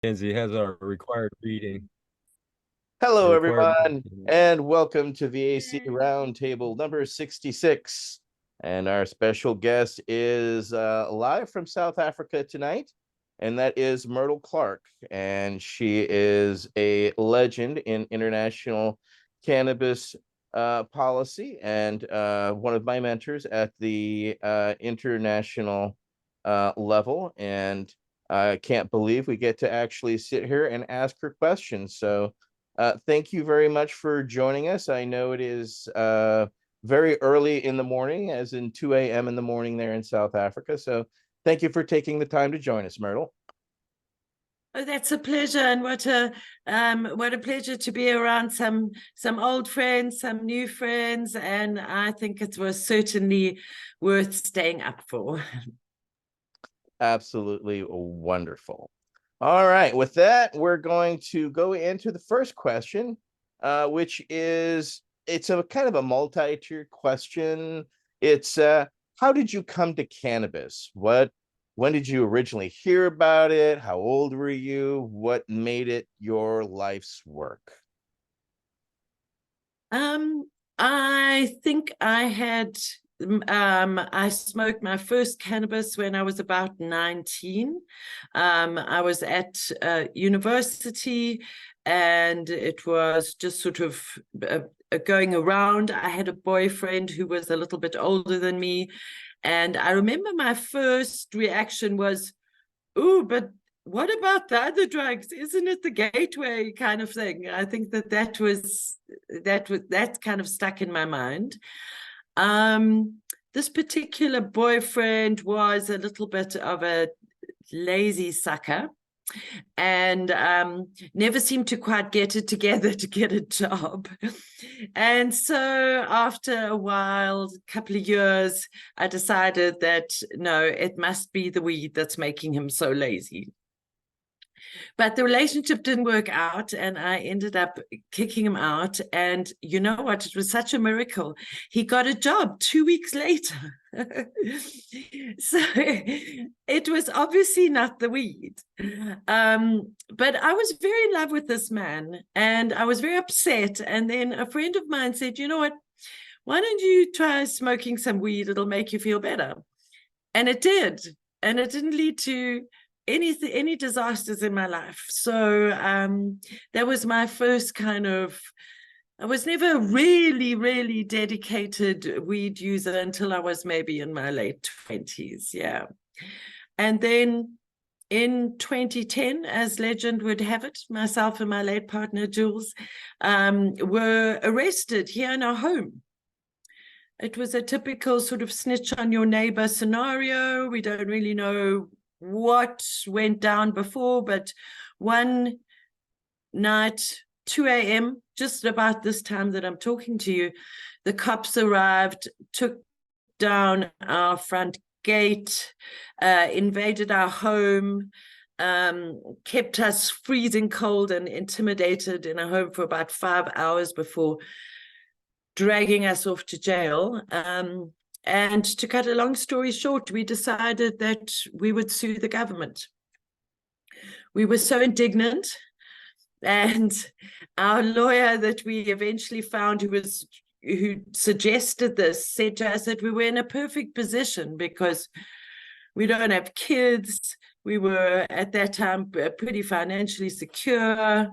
Kenzie has our required reading. Hello, Our required everyone, reading. and welcome to V.A.C. Roundtable number 66. And our special guest is live from South Africa tonight, and that is Myrtle Clarke. And she is a legend in international cannabis policy and one of my mentors at the international level. And I can't believe we get to actually sit here and ask her questions. So, thank you very much for joining us. I know it is very early in the morning, as in 2 a.m. in the morning there in South Africa. So thank you for taking the time to join us, Myrtle. Oh, that's a pleasure, and what a pleasure to be around some old friends, some new friends, and I think it was certainly worth staying up for. Absolutely wonderful. All right, with that, we're going to go into the first question, which is it's a kind of a multi-tiered question. It's how did you come to cannabis? When did you originally hear about it? How old were you? What made it your life's work? I think I smoked my first cannabis when I was about 19. I was at university, and it was just sort of going around. I had a boyfriend who was a little bit older than me, and I remember my first reaction was, "Ooh, but what about the other drugs? Isn't it the gateway kind of thing?" I think that kind of stuck in my mind. This particular boyfriend was a little bit of a lazy sucker, and never seemed to quite get it together to get a job. And so after a while, a couple of years, I decided that no, it must be the weed that's making him so lazy. But the relationship didn't work out, and I ended up kicking him out. And you know what? It was such a miracle. He got a job 2 weeks later. So it was obviously not the weed. But I was very in love with this man, and I was very upset. And then a friend of mine said, "You know what? Why don't you try smoking some weed? It'll make you feel better." And it did. And it didn't lead to any disasters in my life. So that was my first kind of, I was never a really dedicated weed user until I was maybe in my late 20s. Yeah. And then in 2010, as legend would have it, myself and my late partner Jules were arrested here in our home. It was a typical sort of snitch on your neighbor scenario. We don't really know what went down before, but one night, 2 a.m., just about this time that I'm talking to you, the cops arrived, took down our front gate, invaded our home, kept us freezing cold and intimidated in a home for about 5 hours before dragging us off to jail. And to cut a long story short, we decided that we would sue the government. We were so indignant, and our lawyer that we eventually found, who suggested this, said to us that we were in a perfect position because we don't have kids. We were at that time pretty financially secure.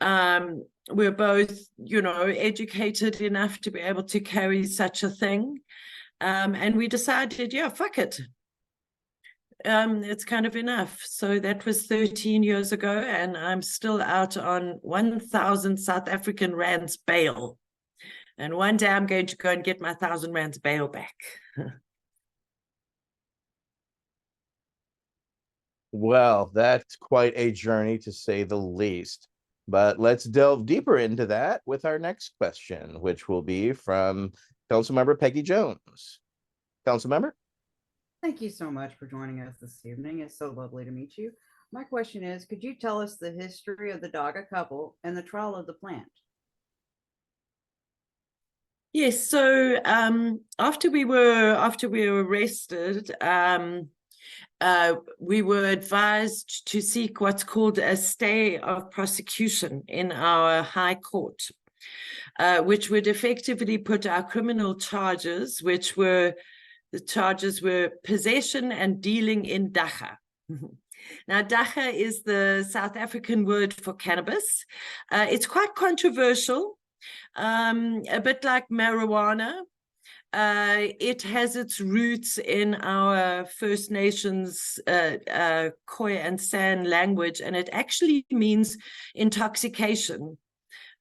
We're both, educated enough to be able to carry such a thing. And we decided, yeah, fuck it. It's kind of enough. So that was 13 years ago, and I'm still out on 1,000 South African rands bail. And one day I'm going to go and get my 1,000 rands bail back. Well, that's quite a journey to say the least. But let's delve deeper into that with our next question, which will be from Councilmember Peggy Jones. Councilmember? Thank you so much for joining us this evening. It's so lovely to meet you. My question is, could you tell us the history of the Daga couple and the trial of the plant? Yes, so after we were arrested, we were advised to seek what's called a stay of prosecution in our high court, which would effectively put our criminal charges, the charges were possession and dealing in dacha. Now, dacha is the South African word for cannabis. It's quite controversial, a bit like marijuana. It has its roots in our First Nations Khoi and San language, and it actually means intoxication.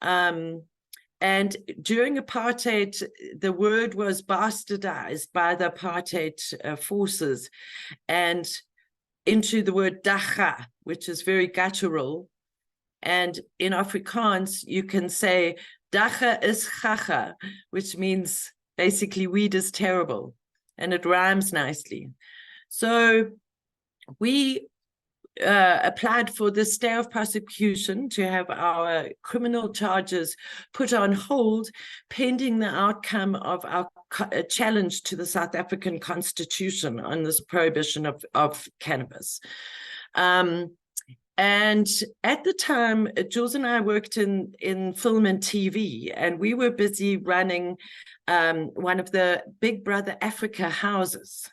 And during apartheid, the word was bastardized by the apartheid forces and into the word dacha, which is very guttural. And in Afrikaans, you can say dacha is chacha, which means basically weed is terrible, and it rhymes nicely. So we applied for the stay of prosecution to have our criminal charges put on hold pending the outcome of our challenge to the South African Constitution on this prohibition of cannabis. And at the time, Jules and I worked in film and TV, and we were busy running one of the Big Brother Africa houses.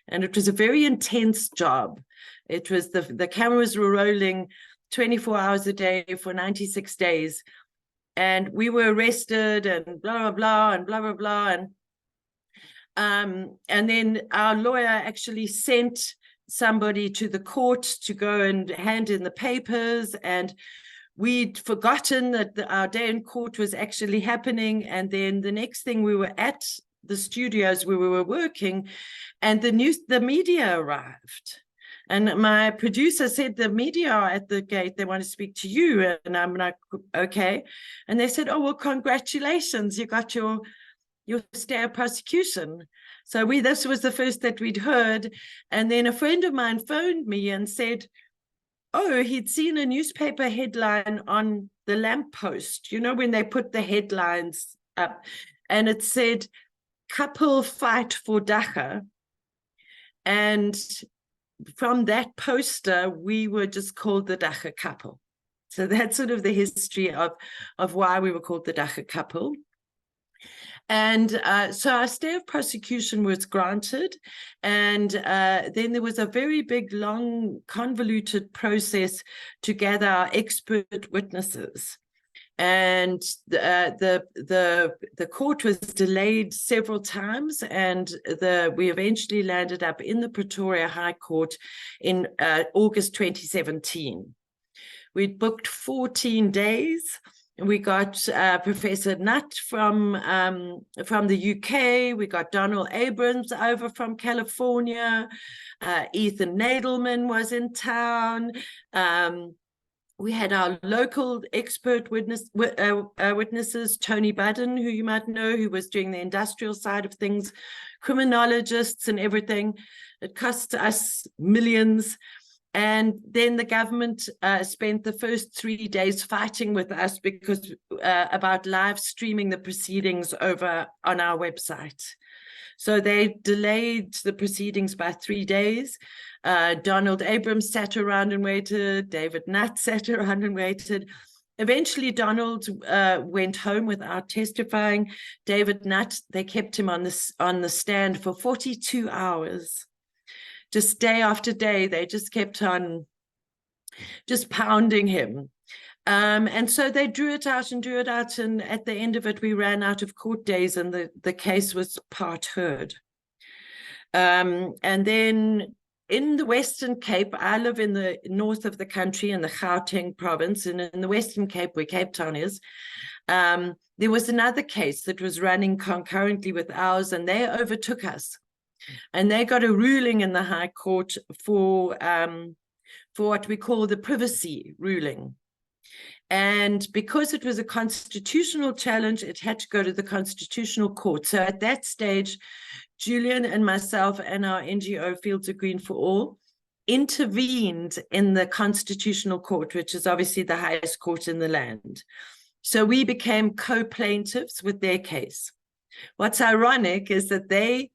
And it was a very intense job. It was the cameras were rolling 24 hours a day for 96 days. And we were arrested and blah, blah, blah, and blah, blah, blah. And then our lawyer actually sent somebody to the court to go and hand in the papers. And we'd forgotten that our day in court was actually happening. And then the next thing, we were at the studios where we were working, and the media arrived. And my producer said, the media are at the gate, they want to speak to you. And I'm like, okay. And they said, oh, well, congratulations, you got your stay of prosecution. So this was the first that we'd heard. And then a friend of mine phoned me and said, oh, he'd seen a newspaper headline on the lamppost, you know, when they put the headlines up, and it said, couple fight for dacha. And from that poster, we were just called the dacha couple. So that's sort of the history of why we were called the dacha couple. And so our stay of prosecution was granted. And then there was a very big, long, convoluted process to gather our expert witnesses. And the court was delayed several times, and we eventually landed up in the Pretoria High Court in August 2017. We'd booked 14 days. We got Professor Nutt from the UK. We got Donald Abrams over from California. Ethan Nadelman was in town. We had our local expert witnesses, Tony Budden, who you might know, who was doing the industrial side of things, criminologists and everything. It cost us millions. And then the government spent the first 3 days fighting with us because about live streaming the proceedings over on our website. So they delayed the proceedings by 3 days. Donald Abrams sat around and waited. David Nutt sat around and waited. Eventually, Donald went home without testifying. David Nutt, they kept him on the stand for 42 hours. Just day after day, they just kept on just pounding him. And so they drew it out. And at the end of it, we ran out of court days, and the case was part heard. And then in the Western Cape, I live in the north of the country in the Gauteng province, and in the Western Cape, where Cape Town is, there was another case that was running concurrently with ours, and they overtook us. And they got a ruling in the High Court for what we call the privacy ruling. And because it was a constitutional challenge, it had to go to the Constitutional Court. So at that stage, Julian and myself and our NGO Fields of Green for All intervened in the Constitutional Court, which is obviously the highest court in the land. So we became co-plaintiffs with their case. What's ironic is that they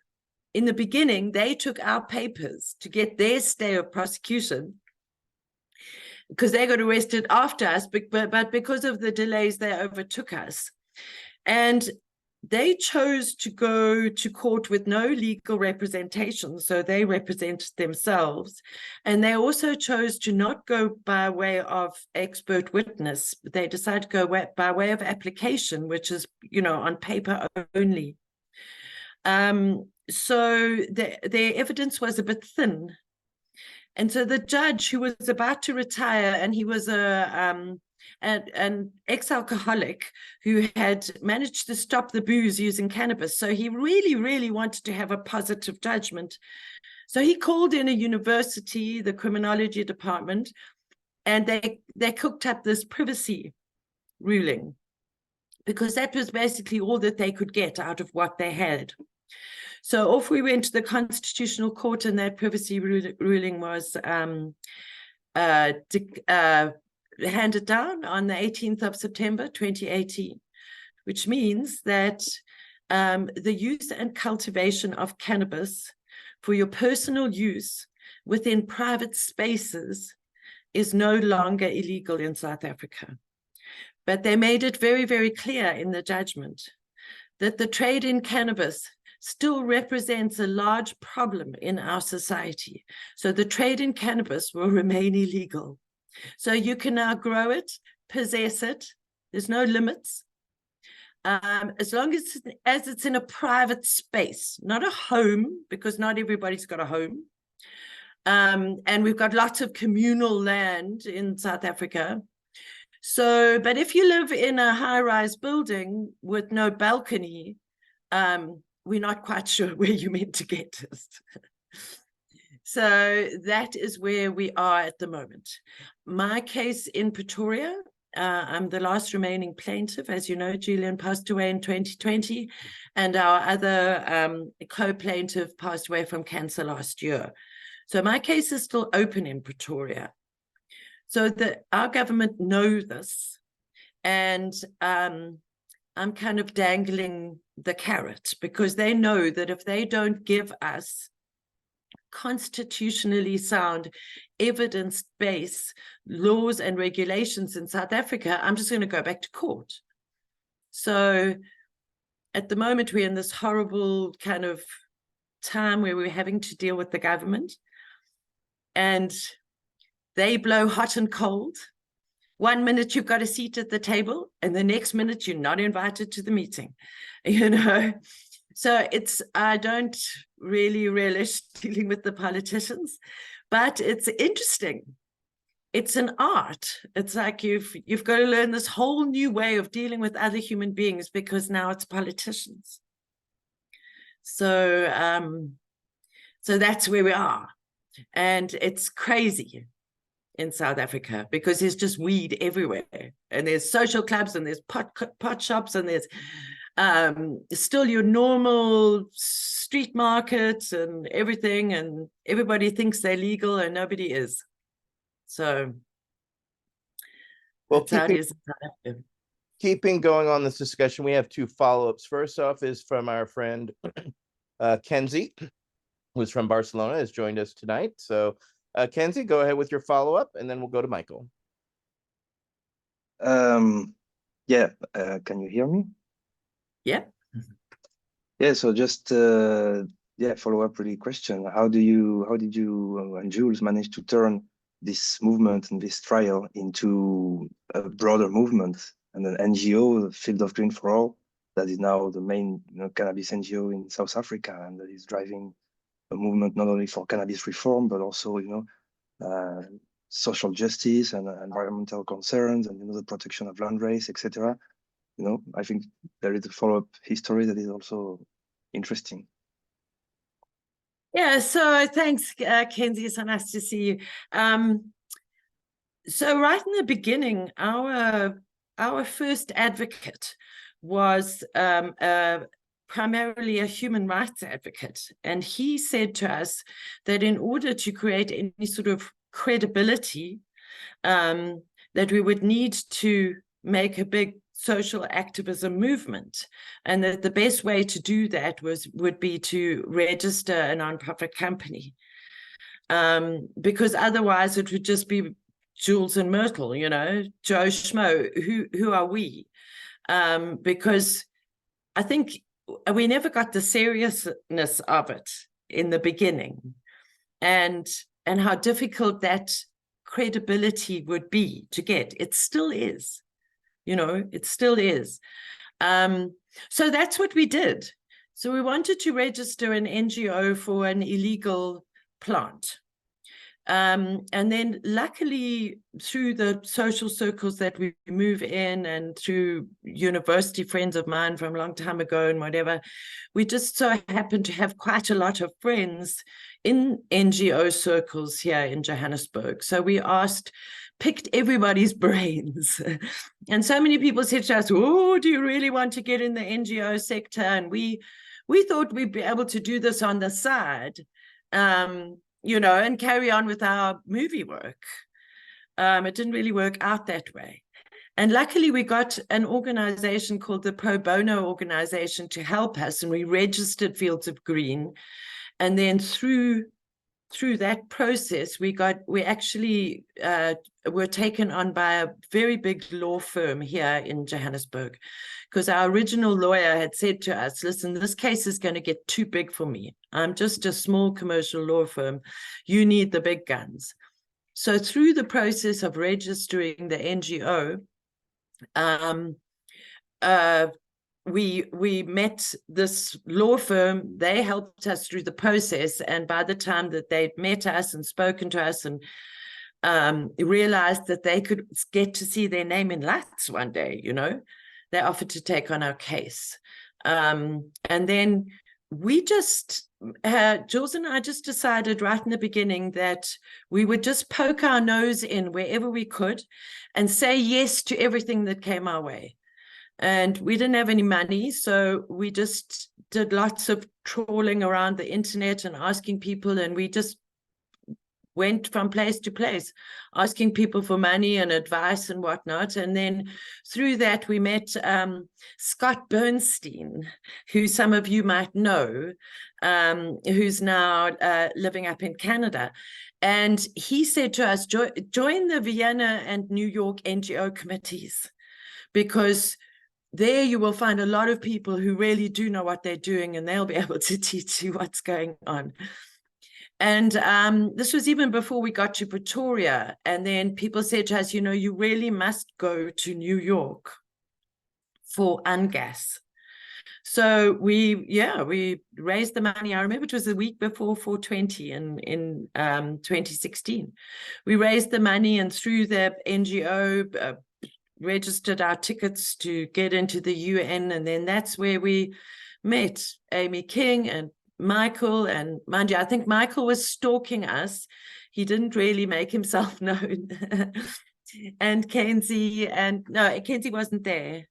in the beginning, they took our papers to get their stay of prosecution because they got arrested after us, but because of the delays, they overtook us. And they chose to go to court with no legal representation, so they represented themselves. And they also chose to not go by way of expert witness. They decided to go by way of application, which is, on paper only. So their evidence was a bit thin. And so the judge, who was about to retire, and he was an ex-alcoholic who had managed to stop the booze using cannabis. So he really, really wanted to have a positive judgment. So he called in a university, the criminology department, and they cooked up this privacy ruling, because that was basically all that they could get out of what they had. So off we went to the Constitutional Court, and that privacy ruling was handed down on the 18th of September, 2018, which means that the use and cultivation of cannabis for your personal use within private spaces is no longer illegal in South Africa. But they made it very, very clear in the judgment that the trade in cannabis still represents a large problem in our society. So the trade in cannabis will remain illegal. So you can now grow it, possess it. There's no limits. As long as it's in a private space, not a home, because not everybody's got a home. And we've got lots of communal land in South Africa. So, but if you live in a high-rise building with no balcony, we're not quite sure where you're meant to get it. So that is where we are at the moment. My case in Pretoria, I'm the last remaining plaintiff. As you know, Julian passed away in 2020, and our other co-plaintiff passed away from cancer last year. So my case is still open in Pretoria. So our government know this, and I'm kind of dangling the carrot, because they know that if they don't give us constitutionally sound, evidence-based laws and regulations in South Africa, I'm just going to go back to court. So at the moment, we're in this horrible kind of time where we're having to deal with the government, and they blow hot and cold. 1 minute you've got a seat at the table, and the next minute you're not invited to the meeting, So I don't really relish dealing with the politicians, but it's interesting. It's an art. It's like you've got to learn this whole new way of dealing with other human beings, because now it's politicians. So that's where we are. And it's crazy in South Africa, because there's just weed everywhere, and there's social clubs, and there's pot shops, and there's still your normal street market and everything, and everybody thinks they're legal and nobody is. So well, keeping going on this discussion, we have two follow-ups. First off is from our friend Kenzie, who's from Barcelona, has joined us tonight. So Kenzie, go ahead with your follow-up, and then we'll go to Michael. Can you hear me? Yeah. Yeah, so just follow up really question. How did you and Jules manage to turn this movement and this trial into a broader movement and an NGO, the Field of Green for All, that is now the main cannabis NGO in South Africa, and that is driving a movement not only for cannabis reform, but also social justice and environmental concerns, and the protection of land race, etc. I think there is a follow-up history that is also interesting. Yeah, so thanks, Kenzie. So nice to see you. So right in the beginning, our first advocate was primarily a human rights advocate. And he said to us that in order to create any sort of credibility, that we would need to make a big social activism movement, and that the best way to do that would be to register a nonprofit company, because otherwise it would just be Jules and Myrtle, you know, Joe Schmo. Who are we? Because I think we never got the seriousness of it in the beginning, and how difficult that credibility would be to get. It still is, you know, it still is. So that's what we did. So we wanted to register an NGO for an illegal plant. And then luckily through the social circles that we move in, and through university friends of mine from a long time ago and whatever, we just so happened to have quite a lot of friends in NGO circles here in Johannesburg. So we picked everybody's brains. And so many people said to us, oh, do you really want to get in the NGO sector? And we thought we'd be able to do this on the side, you know, and carry on with our movie work. It didn't really work out that way. And luckily we got an organization called the Pro Bono organization to help us, and we registered Fields of Green. And then through that process, we actually were taken on by a very big law firm here in Johannesburg, because our original lawyer had said to us, listen, this case is going to get too big for me. I'm just a small commercial law firm. You need the big guns. So through the process of registering the NGO, we met this law firm. They helped us through the process, and by the time that they'd met us and spoken to us and realized that they could get to see their name in lights one day, you know, they offered to take on our case. And then we just, Jules and I just decided right in the beginning that we would just poke our nose in wherever we could and say yes to everything that came our way. And we didn't have any money, so we just did lots of trawling around the internet and asking people, and we just went from place to place, asking people for money and advice and whatnot. And then through that, we met Scott Bernstein, who some of you might know, who's now living up in Canada. And he said to us, join the Vienna and New York NGO committees, because there you will find a lot of people who really do know what they're doing, and they'll be able to teach you what's going on. And this was even before we got to Pretoria. And then people said to us, you know, you really must go to New York for UNGAS. So we raised the money. I remember it was the week before 420 in 2016. We raised the money, and through the NGO, registered our tickets to get into the UN. And then that's where we met Amy King and Michael. And mind you, I think Michael was stalking us. He didn't really make himself known. And Kenzie, and no, Kenzie wasn't there.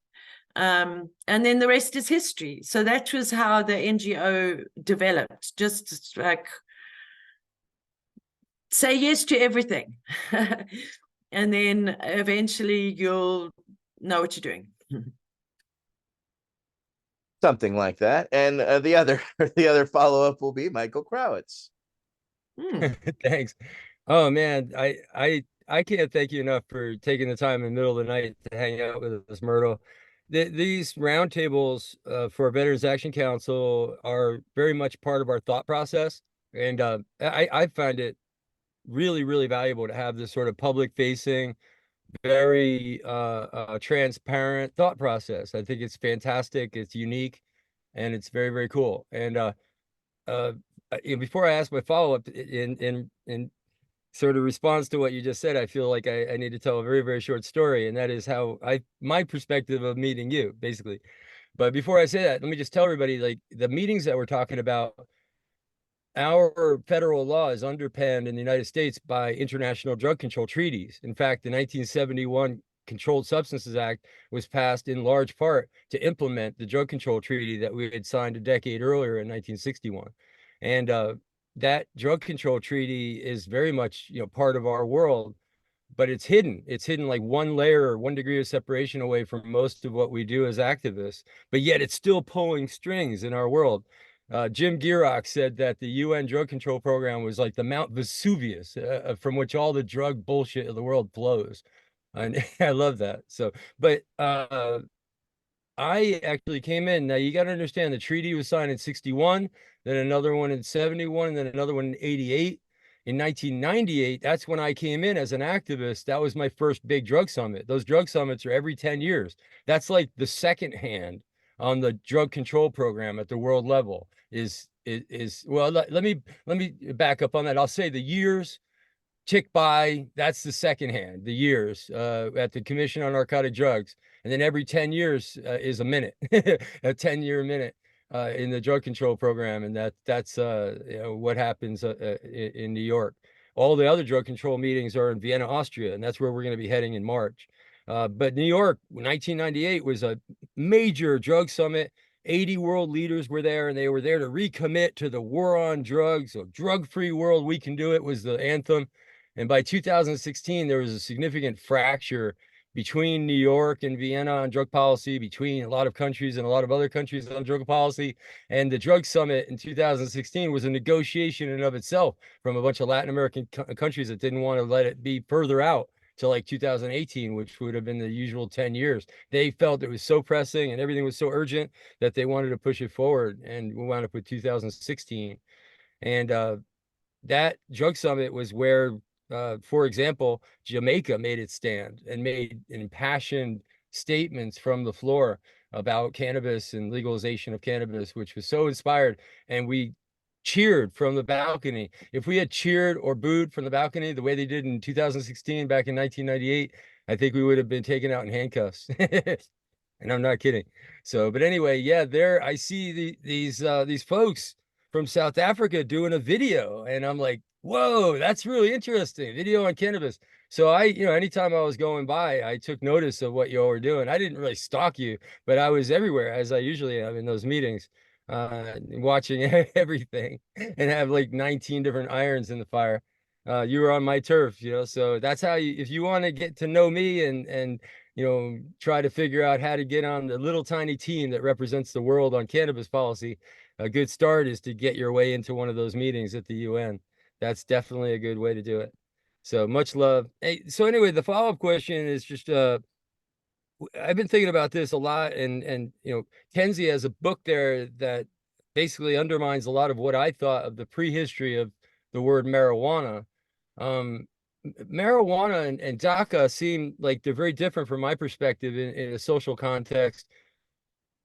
And then the rest is history. So that was how the NGO developed. Just like say yes to everything. And then eventually you'll know what you're doing. Something like that. And the other follow-up will be Michael Crowitz. Thanks. Oh man, I can't thank you enough for taking the time in the middle of the night to hang out with us, Myrtle. These roundtables for Veterans Action Council are very much part of our thought process, and I find it really, really valuable to have this sort of public-facing, very transparent thought process. I think it's fantastic, it's unique, and it's very, very cool. And before I ask my follow-up, in sort of response to what you just said, I feel like I need to tell a very, very short story, and that is how my perspective of meeting you, basically. But before I say that, let me just tell everybody, like, the meetings that we're talking about, our federal law is underpinned in the United States by international drug control treaties. In fact, the 1971 Controlled Substances Act was passed in large part to implement the drug control treaty that we had signed a decade earlier in 1961. And that drug control treaty is very much, part of our world. but it's hidden. It's hidden like one layer or 1 degree of separation away from most of what we do as activists, but yet it's still pulling strings in our world. Jim Gierach said that the UN drug control program was like the Mount Vesuvius from which all the drug bullshit of the world flows. And I love that. So, but I actually came in. Now you got to understand the treaty was signed in 61, then another one in 71, and then another one in 88. In 1998, that's when I came in as an activist. That was my first big drug summit. Those drug summits are every 10 years. That's like the second hand on the drug control program at the world level is well, let me back up on that. I'll say the years tick by, that's the second hand, the years at the Commission on Narcotic Drugs. And then every 10 years is a minute, a 10-year minute in the drug control program. And that's you know, what happens in New York. All the other drug control meetings are in Vienna, Austria, and that's where we're going to be heading in March. But New York, 1998 was a major drug summit. 80 world leaders were there, and they were there to recommit to the war on drugs. So drug-free world, we can do it was the anthem. And by 2016, there was a significant fracture between New York and Vienna on drug policy, between a lot of countries and a lot of other countries on drug policy. And the drug summit in 2016 was a negotiation in and of itself from a bunch of Latin American countries that didn't want to let it be further out to like 2018, which would have been the usual 10 years. They felt it was so pressing and everything was so urgent that they wanted to push it forward. And we wound up with 2016. And that drug summit was where, for example, Jamaica made its stand and made impassioned statements from the floor about cannabis and legalization of cannabis, which was so inspired. And we cheered from the balcony. If we had cheered or booed from the balcony the way they did in 2016 back in 1998, I think we would have been taken out in handcuffs. And I'm not kidding. So, but anyway, yeah, there I see these folks from South Africa doing a video, and I'm like, whoa, that's really interesting. Video on cannabis. So you know, anytime I was going by, I took notice of what y'all were doing. I didn't really stalk you, but I was everywhere as I usually am in those meetings, watching everything and have like 19 different irons in the fire. You were on my turf, you know, so that's how if you want to get to know me and you know, try to figure out how to get on the little tiny team that represents the world on cannabis policy, a good start is to get your way into one of those meetings at the UN. That's definitely a good way to do it. So much love. Hey, so anyway, the follow-up question is just I've been thinking about this a lot, and you know, Kenzie has a book there that basically undermines a lot of what I thought of the prehistory of the word marijuana. Marijuana and DACA seem like they're very different from my perspective in a social context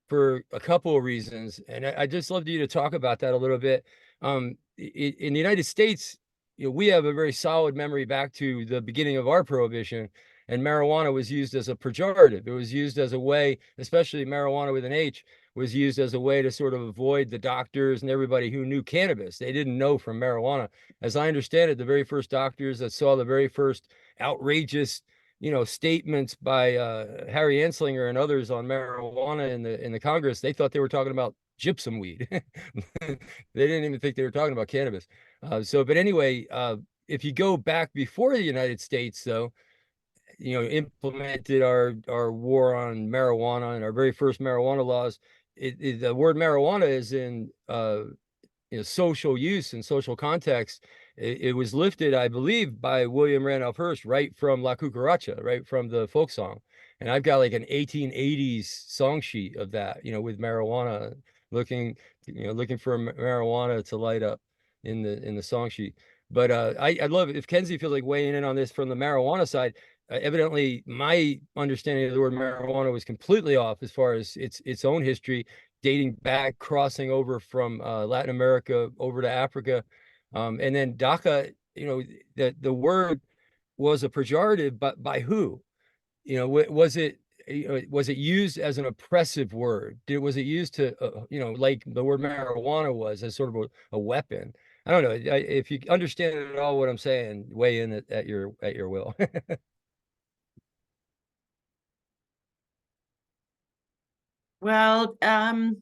for a couple of reasons. And I just love you to talk about that a little bit. In the United States, you know, we have a very solid memory back to the beginning of our prohibition, and marijuana was used as a pejorative. It was used as a way, especially marijuana with an H, was used as a way to sort of avoid the doctors and everybody who knew cannabis. They didn't know from marijuana. As I understand it, the very first doctors that saw the very first outrageous, you know, statements by Harry Anslinger and others on marijuana in the Congress, they thought they were talking about gypsum weed. They didn't even think they were talking about cannabis. But anyway, if you go back before the United States, though, you know, implemented our war on marijuana and our very first marijuana laws, the word marijuana is in you know, social use and social context. It was lifted, I believe, by William Randolph Hearst right from La Cucaracha, right from the folk song. And I've got like an 1880s song sheet of that, you know, with marijuana, looking for marijuana to light up in the song sheet. But I'd love it if Kenzie feels like weighing in on this from the marijuana side. Evidently, my understanding of the word marijuana was completely off as far as its own history, dating back, crossing over from Latin America over to Africa. And then DACA, you know, the word was a pejorative, but by who? You know, was it used as an oppressive word? Was it used to, you know, like the word marijuana was as sort of a weapon? I don't know. If you understand at all what I'm saying, weigh in at your will. Well, from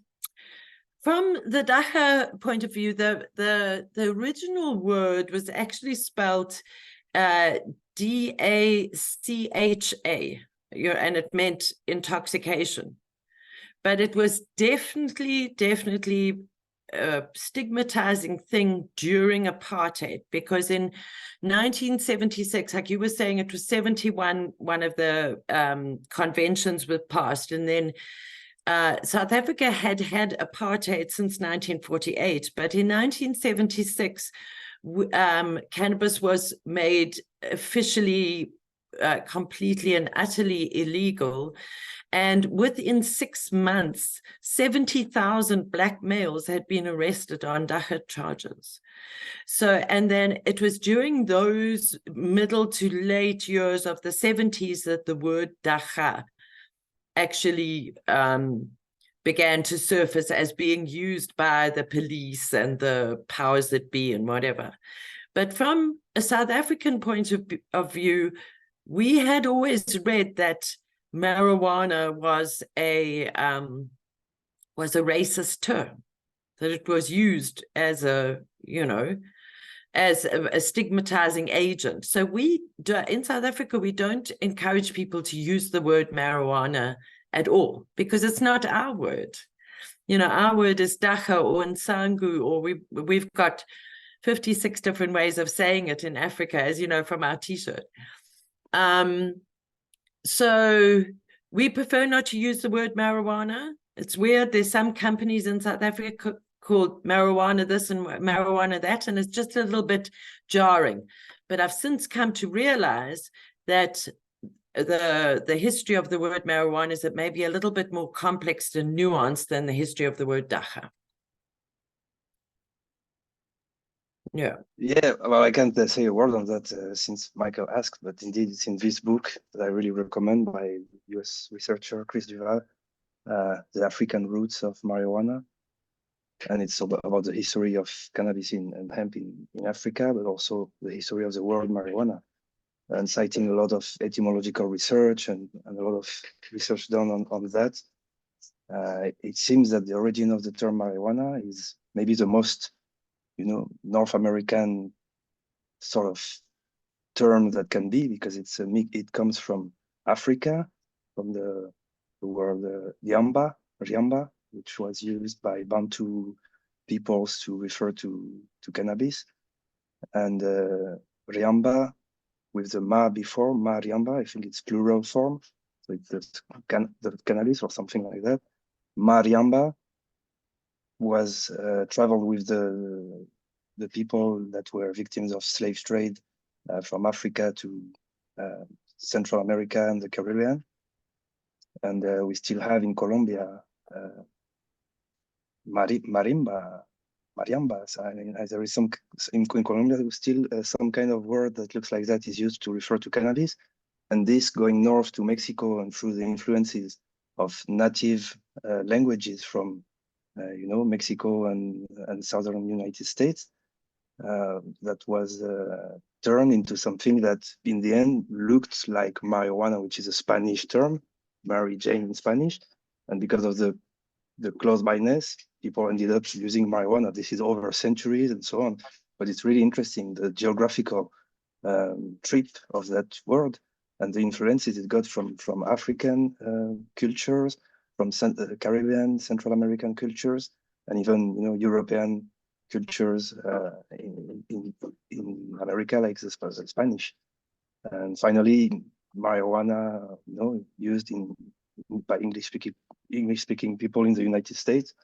the DACA point of view, the original word was actually spelled DACHA, and it meant intoxication. But it was definitely a stigmatizing thing during apartheid, because in 1976, like you were saying, it was 71, one of the conventions were passed, and then South Africa had apartheid since 1948, but in 1976, cannabis was made officially completely and utterly illegal. And within 6 months, 70,000 black males had been arrested on dacha charges. So, and then it was during those middle to late years of the 70s that the word dacha actually began to surface as being used by the police and the powers that be and whatever. But from a South African point of view, we had always read that marijuana was a racist term, that it was used as a, as a stigmatizing agent. So in South Africa, we don't encourage people to use the word marijuana at all, because it's not our word. Our word is dacha or nsangu, or we've got 56 different ways of saying it in Africa, as you know from our t-shirt. So we prefer not to use the word marijuana. It's weird. There's some companies in South Africa called marijuana this and marijuana that, and it's just a little bit jarring. But I've since come to realize that the history of the word marijuana is that maybe a little bit more complex and nuanced than the history of the word dacha. Yeah. Yeah, well, I can't say a word on that since Michael asked, but indeed it's in this book that I really recommend by US researcher Chris Duval, The African Roots of Marijuana. And it's about the history of cannabis and hemp in Africa, but also the history of the world marijuana, and citing a lot of etymological research and a lot of research done on that. It seems that the origin of the term marijuana is maybe the most North American sort of term that can be, because it comes from Africa, from the word Riamba, which was used by Bantu peoples to refer to cannabis, and Riamba with the ma before, ma Riamba, I think it's plural form, so it's the cannabis or something like that. Ma Riamba was traveled with the people that were victims of slave trade from Africa to Central America and the Caribbean. And we still have in Colombia mariambas. I mean, there is some in Colombia still some kind of word that looks like that is used to refer to cannabis. And this going north to Mexico and through the influences of native languages from Mexico and southern United States, that was turned into something that in the end looked like marijuana, which is a Spanish term, Mary Jane in Spanish. And because of the close-byness, people ended up using marijuana. This is over centuries and so on. But it's really interesting, the geographical trip of that word and the influences it got from African cultures, from Caribbean, Central American cultures, and even European cultures in America, like the Spanish. And finally, marijuana, used by English-speaking people in the United States.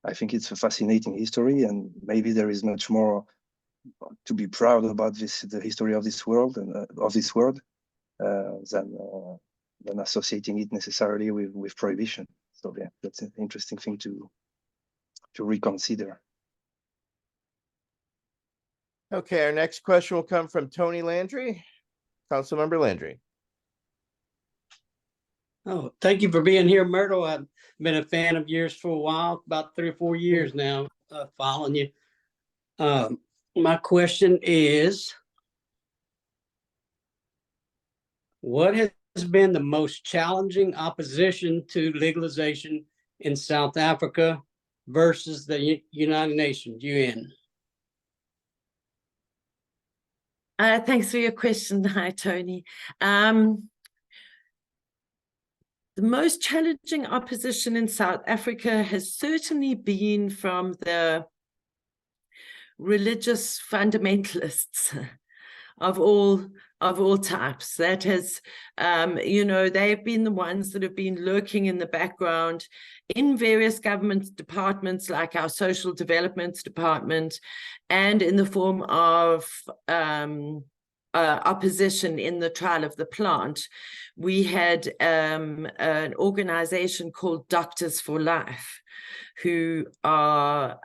I think it's a fascinating history, and maybe there is much more to be proud about the history of this world and of this word than associating it necessarily with prohibition. So yeah, that's an interesting thing to reconsider. Okay, our next question will come from Tony Landry. Councilmember Landry. Oh, thank you for being here, Myrtle. I've been a fan of yours for a while, about 3 or 4 years now, following you. My question is, what has been the most challenging opposition to legalization in South Africa versus the United Nations, UN? Thanks for your question. Hi, Tony. The most challenging opposition in South Africa has certainly been from the religious fundamentalists of all types. That has, they've been the ones that have been lurking in the background in various government departments, like our social development department, and in the form of opposition in the trial of the plant. We had an organization called Doctors for Life, who are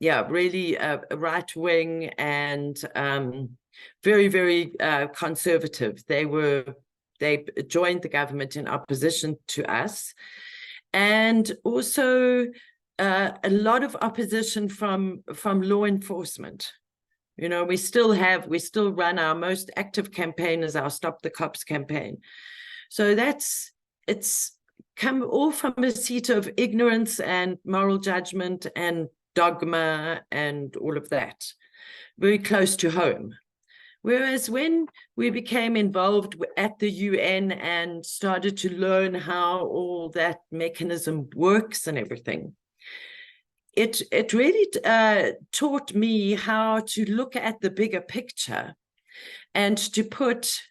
really right wing and very, very conservative. They joined the government in opposition to us, and also a lot of opposition from law enforcement. We still run our most active campaign as our Stop the Cops campaign. So it's come all from a seat of ignorance and moral judgment and dogma and all of that, very close to home. Whereas when we became involved at the UN and started to learn how all that mechanism works and everything, it really taught me how to look at the bigger picture and to put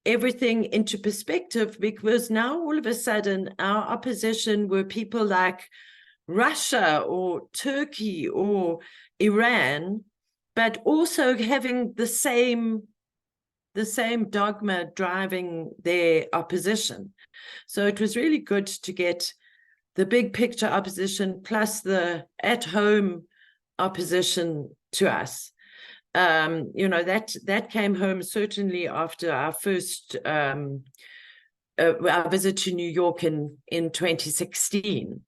everything into perspective, because now all of a sudden our opposition were people like Russia or Turkey or Iran, but also having the same dogma driving their opposition. So it was really good to get the big picture opposition plus the at-home opposition to us. That came home certainly after our first our visit to New York in 2016.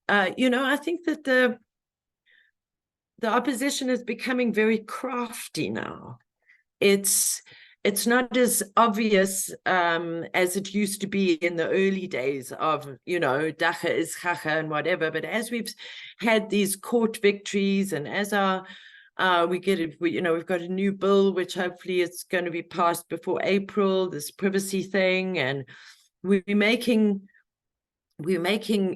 I think that the opposition is becoming very crafty now. It's not as obvious as it used to be in the early days of, dacha is chacha and whatever. But as we've had these court victories, and as we've got a new bill, which hopefully it's going to be passed before April, this privacy thing, and we're making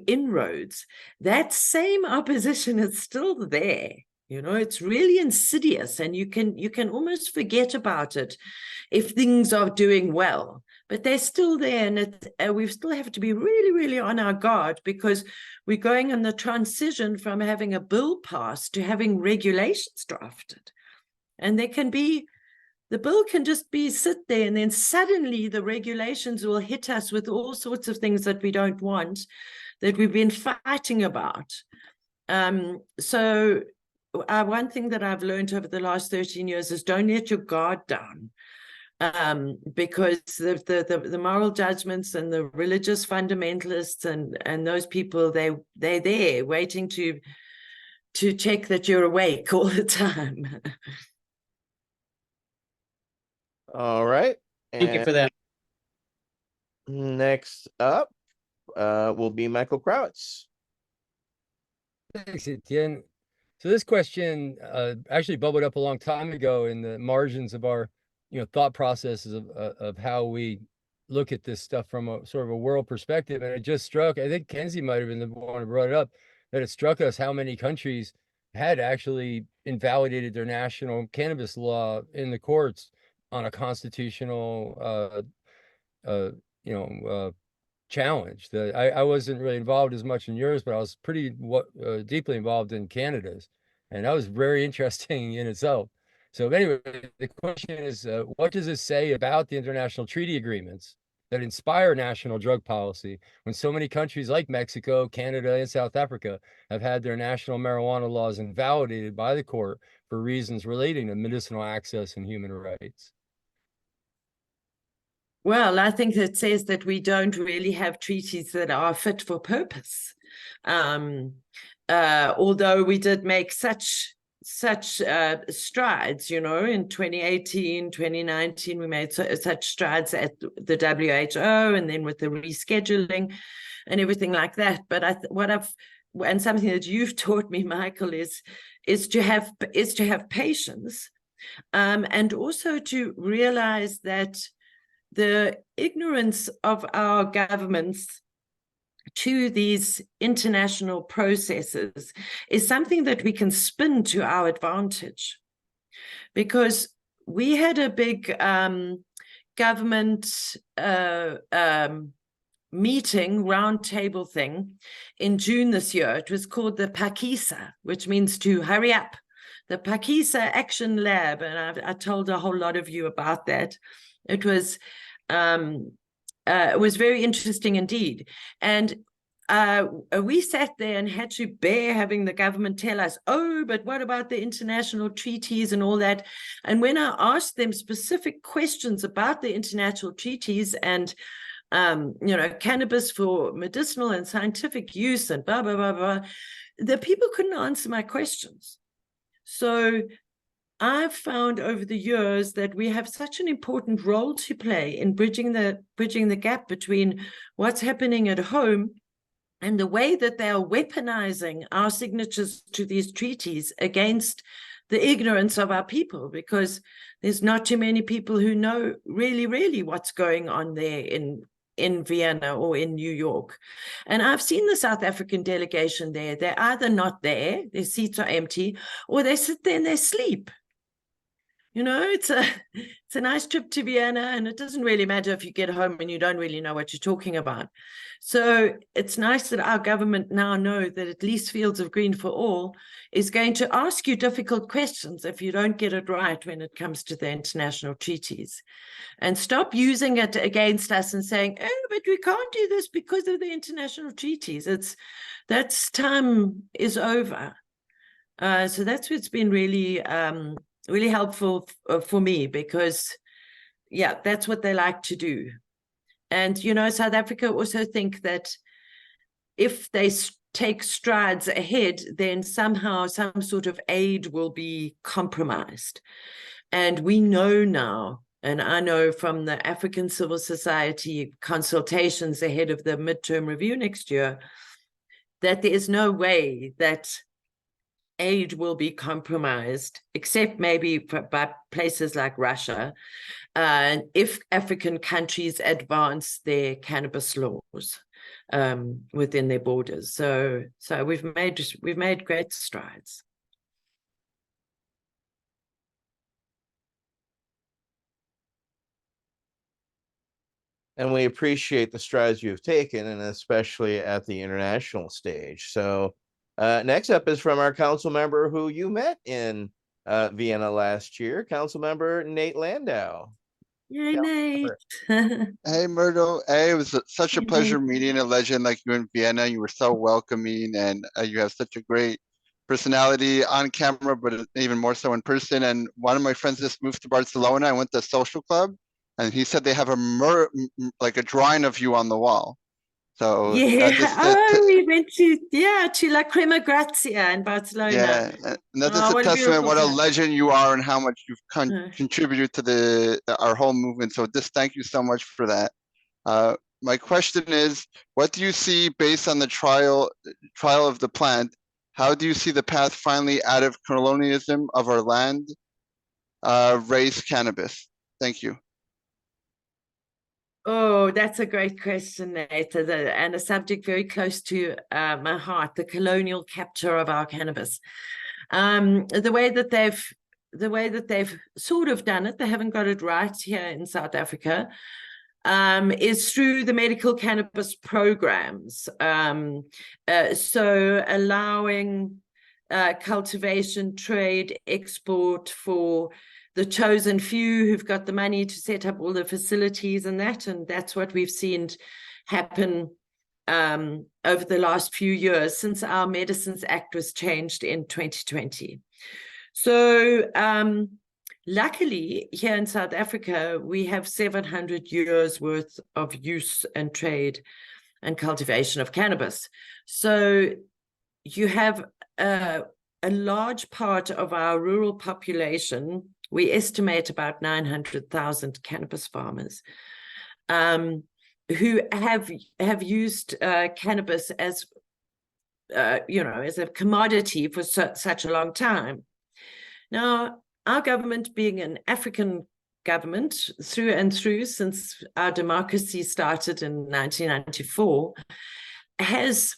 inroads. That same opposition is still there. It's really insidious, and you can almost forget about it if things are doing well, but they're still there, and we still have to be really, really on our guard, because we're going on the transition from having a bill passed to having regulations drafted. And the bill can just sit there, and then suddenly the regulations will hit us with all sorts of things that we don't want, that we've been fighting about. So one thing that I've learned over the last 13 years is don't let your guard down, because the moral judgments and the religious fundamentalists and those people, they're there waiting to check that you're awake all the time. All right. Thank you for that. Next up will be Michael Krawitz. Thanks, Etienne. So this question actually bubbled up a long time ago in the margins of our, thought processes of how we look at this stuff from a sort of a world perspective. And it just struck, I think Kenzie might have been the one who brought it up, that it struck us how many countries had actually invalidated their national cannabis law in the courts on a constitutional, challenge. That I wasn't really involved as much in yours, but I was pretty deeply involved in Canada's, and that was very interesting in itself. So anyway, the question is, what does it say about the international treaty agreements that inspire national drug policy when so many countries like Mexico, Canada, and South Africa have had their national marijuana laws invalidated by the court for reasons relating to medicinal access and human rights? Well, I think it says that we don't really have treaties that are fit for purpose. Although we did make such strides, in 2018, 2019, we made such strides at the WHO, and then with the rescheduling and everything like that. But and something that you've taught me, Michael, is to have patience, and also to realize that the ignorance of our governments to these international processes is something that we can spin to our advantage. Because we had a big government meeting, roundtable thing in June this year. It was called the V.A.C, which means to hurry up. The V.A.C Action Lab, and I told a whole lot of you about that. It was very interesting indeed. And we sat there and had to bear having the government tell us, oh, but what about the international treaties and all that? And when I asked them specific questions about the international treaties and cannabis for medicinal and scientific use and blah, blah, blah, blah, the people couldn't answer my questions. So I've found over the years that we have such an important role to play in bridging the gap between what's happening at home and the way that they are weaponizing our signatures to these treaties against the ignorance of our people, because there's not too many people who know really, really what's going on there in Vienna or in New York. And I've seen the South African delegation there. They're either not there, their seats are empty, or they sit there and they sleep. You know, it's a nice trip to Vienna, and it doesn't really matter if you get home and you don't really know what you're talking about. So it's nice that our government now know that at least Fields of Green for All is going to ask you difficult questions if you don't get it right when it comes to the international treaties. And stop using it against us and saying, oh, but we can't do this because of the international treaties. That time is over. So that's what's been really really helpful for me, because yeah, that's what they like to do. And South Africa also think that if they take strides ahead, then somehow some sort of aid will be compromised. And we know now, and I know from the African Civil Society consultations ahead of the midterm review next year, that there is no way that aid will be compromised, except maybe by places like Russia, if African countries advance their cannabis laws within their borders. So we've made great strides. And we appreciate the strides you've taken, and especially at the international stage. So next up is from our council member who you met in Vienna last year, Council Member Nate Landau. Yay, Nate. Hey, Myrtle. Hey, it was such a pleasure meeting a legend like you in Vienna. You were so welcoming, and you have such a great personality on camera, but even more so in person. And one of my friends just moved to Barcelona. I went to a social club, and he said they have like a drawing of you on the wall. So yeah, we went to La Crema Grazia in Barcelona. Yeah, and that's just a testament what a legend you are and how much you've contributed to our whole movement. So just thank you so much for that. My question is, what do you see based on the trial of the plant? How do you see the path finally out of colonialism of our land, race cannabis? Thank you. Oh, that's a great question, Nate, and a subject very close to my heart: the colonial capture of our cannabis. The way that they've sort of done it, they haven't got it right here in South Africa, is through the medical cannabis programs. So allowing cultivation, trade, export for the chosen few who've got the money to set up all the facilities and that's what we've seen happen over the last few years since our Medicines Act was changed in 2020. So luckily here in South Africa, we have 700 years worth of use and trade and cultivation of cannabis. So you have a large part of our rural population. We estimate about 900,000 cannabis farmers who have used cannabis as as a commodity for such a long time. Now, our government, being an African government through and through since our democracy started in 1994, has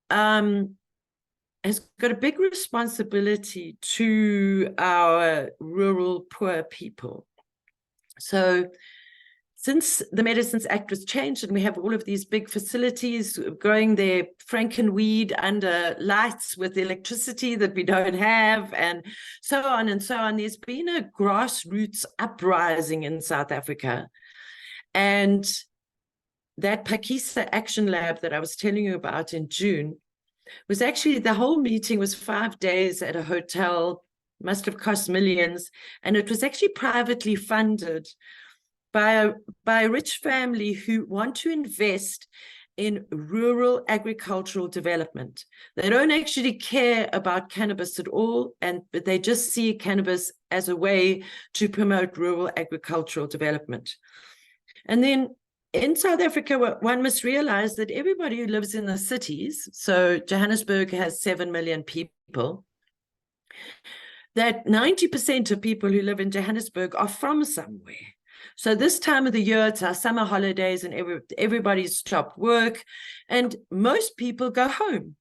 got a big responsibility to our rural poor people. So since the Medicines Act was changed and we have all of these big facilities growing their frankenweed under lights with electricity that we don't have, and so on and so on, there's been a grassroots uprising in South Africa. And that Pakisa Action Lab that I was telling you about in June was actually, the whole meeting was 5 days at a hotel, must have cost millions, and it was actually privately funded by a rich family who want to invest in rural agricultural development. They don't actually care about cannabis at all, but they just see cannabis as a way to promote rural agricultural development. And then in South Africa, one must realize that everybody who lives in the cities, so Johannesburg has 7 million people, that 90% of people who live in Johannesburg are from somewhere. So this time of the year, it's our summer holidays and everybody's stopped work, and most people go home.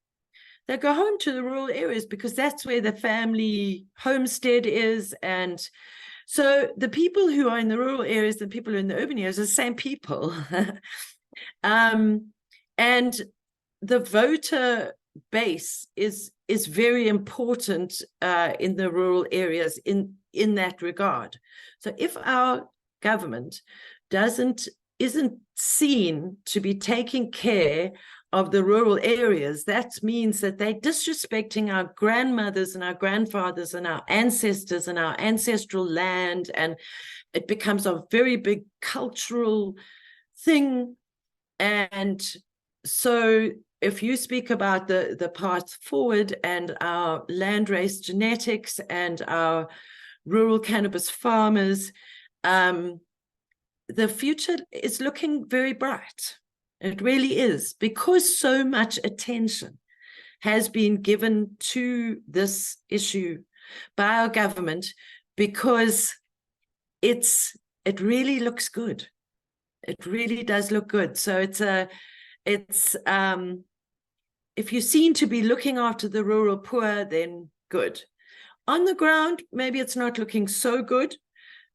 They go home to the rural areas because that's where the family homestead is. And so the people who are in the rural areas and people who are in the urban areas are the same people. And the voter base is very important in the rural areas in that regard. So if our government isn't seen to be taking care of the rural areas, that means that they're disrespecting our grandmothers and our grandfathers and our ancestors and our ancestral land, and it becomes a very big cultural thing. And so if you speak about the path forward and our landrace genetics and our rural cannabis farmers, the future is looking very bright. It really is, because so much attention has been given to this issue by our government, because it really looks good. It really does look good. So if you're seen to be looking after the rural poor, then good. On the ground, maybe it's not looking so good.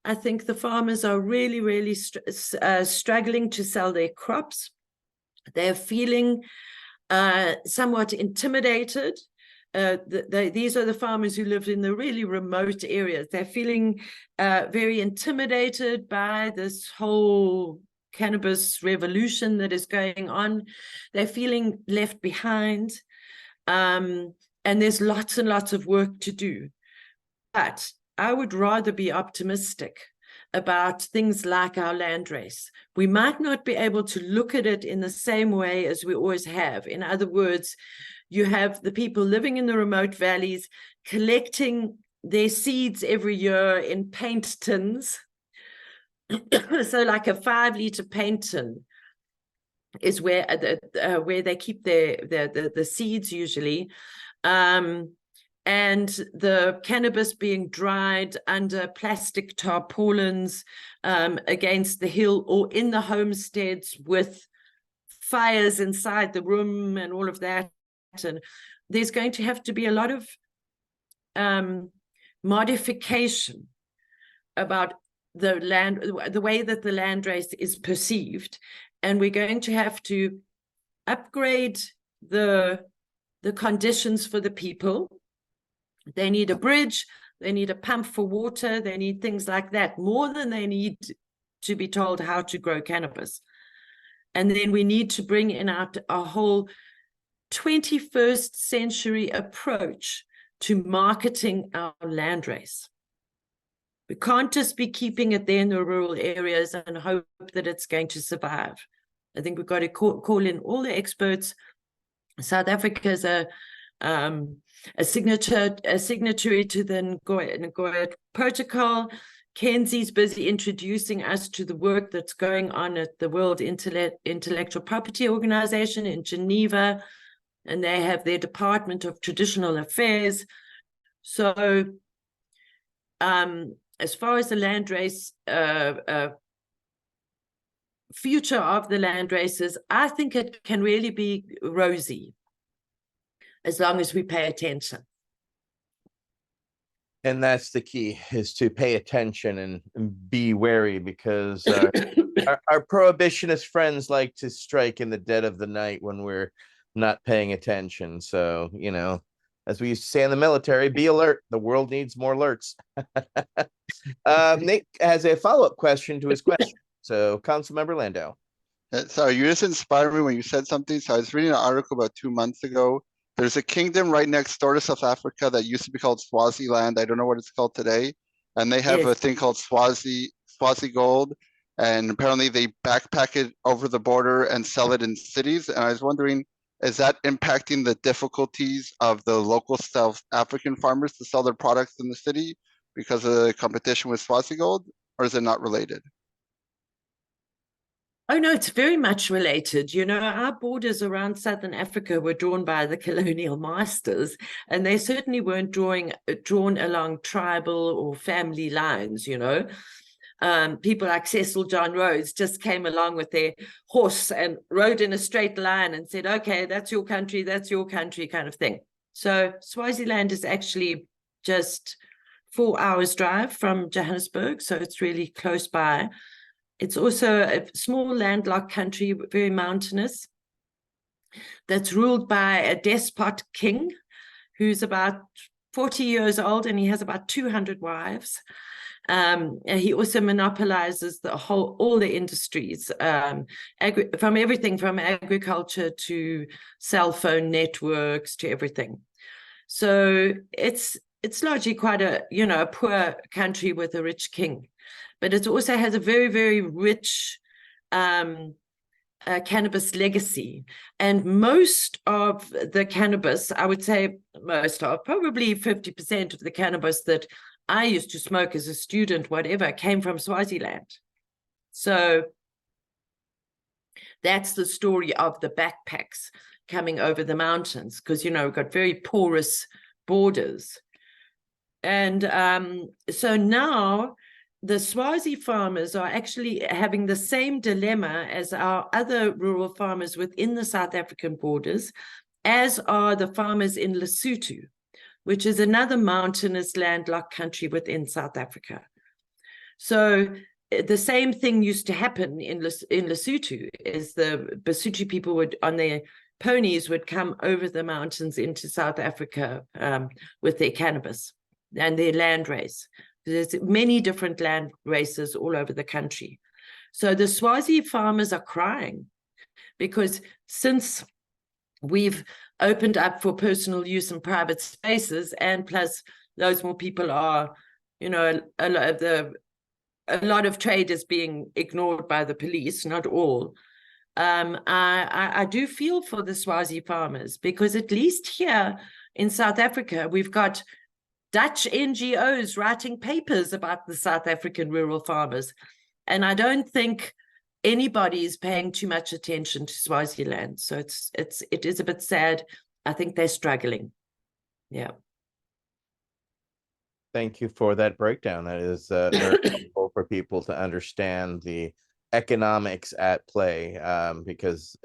I think the farmers are really, really struggling to sell their crops. They're feeling somewhat intimidated. These are the farmers who live in the really remote areas. They're feeling very intimidated by this whole cannabis revolution that is going on. They're feeling left behind. And there's lots and lots of work to do. But I would rather be optimistic about things like our landrace. We might not be able to look at it in the same way as we always have. In other words, you have the people living in the remote valleys collecting their seeds every year in paint tins. So like a 5-liter paint tin is where they keep the seeds usually. And the cannabis being dried under plastic tarpaulins against the hill or in the homesteads with fires inside the room and all of that. And there's going to have to be a lot of modification about the land, the way that the landrace is perceived. And we're going to have to upgrade the conditions for the people. They need a bridge, they need a pump for water, they need things like that, more than they need to be told how to grow cannabis. And then we need to bring in a whole 21st century approach to marketing our landrace. We can't just be keeping it there in the rural areas and hope that it's going to survive. I think we've got to call in all the experts. South Africa is a signatory to the Nagoya Protocol. Kenzie's busy introducing us to the work that's going on at the World Intellectual Property Organization in Geneva, and they have their Department of Traditional Affairs. So as far as the land race, future of the land races, I think it can really be rosy as long as we pay attention. And that's the key, is to pay attention and be wary, because our prohibitionist friends like to strike in the dead of the night when we're not paying attention. So, you know, as we used to say in the military, be alert. The world needs more alerts. Nick has a follow-up question to his question. So, Councilmember Landau. Sorry, you just inspired me when you said something. So I was reading an article about 2 months ago. There's a kingdom right next door to South Africa that used to be called Swaziland. I don't know what it's called today. And they have a thing called Swazi gold. And apparently they backpack it over the border and sell it in cities. And I was wondering, is that impacting the difficulties of the local South African farmers to sell their products in the city because of the competition with Swazi gold? Or is it not related? Oh, no, it's very much related. You know, our borders around Southern Africa were drawn by the colonial masters, and they certainly weren't drawn along tribal or family lines, you know. People like Cecil John Rhodes just came along with their horse and rode in a straight line and said, okay, that's your country kind of thing. So Swaziland is actually just 4 hours drive from Johannesburg, so it's really close by. It's also a small landlocked country, very mountainous, that's ruled by a despot king who's about 40 years old, and he has about 200 wives. And he also monopolizes all the industries, from everything from agriculture to cell phone networks to everything. So it's largely quite a poor country with a rich king. But it also has a very, very rich cannabis legacy. And most of the cannabis, I would say probably 50% of the cannabis that I used to smoke as a student, whatever, came from Swaziland. So that's the story of the backpacks coming over the mountains, because, we've got very porous borders. And so now the Swazi farmers are actually having the same dilemma as our other rural farmers within the South African borders, as are the farmers in Lesotho, which is another mountainous landlocked country within South Africa. So the same thing used to happen in Lesotho, is the Basotho people would, on their ponies, would come over the mountains into South Africa with their cannabis and their land race. There's many different land races all over the country. So the Swazi farmers are crying, because since we've opened up for personal use in private spaces, and plus loads more people are, a lot of trade is being ignored by the police, not all. I do feel for the Swazi farmers, because at least here in South Africa, we've got Dutch NGOs writing papers about the South African rural farmers. And I don't think anybody is paying too much attention to Swaziland. So it is a bit sad. I think they're struggling. Yeah. Thank you for that breakdown. That is very helpful for people to understand the economics at play, because,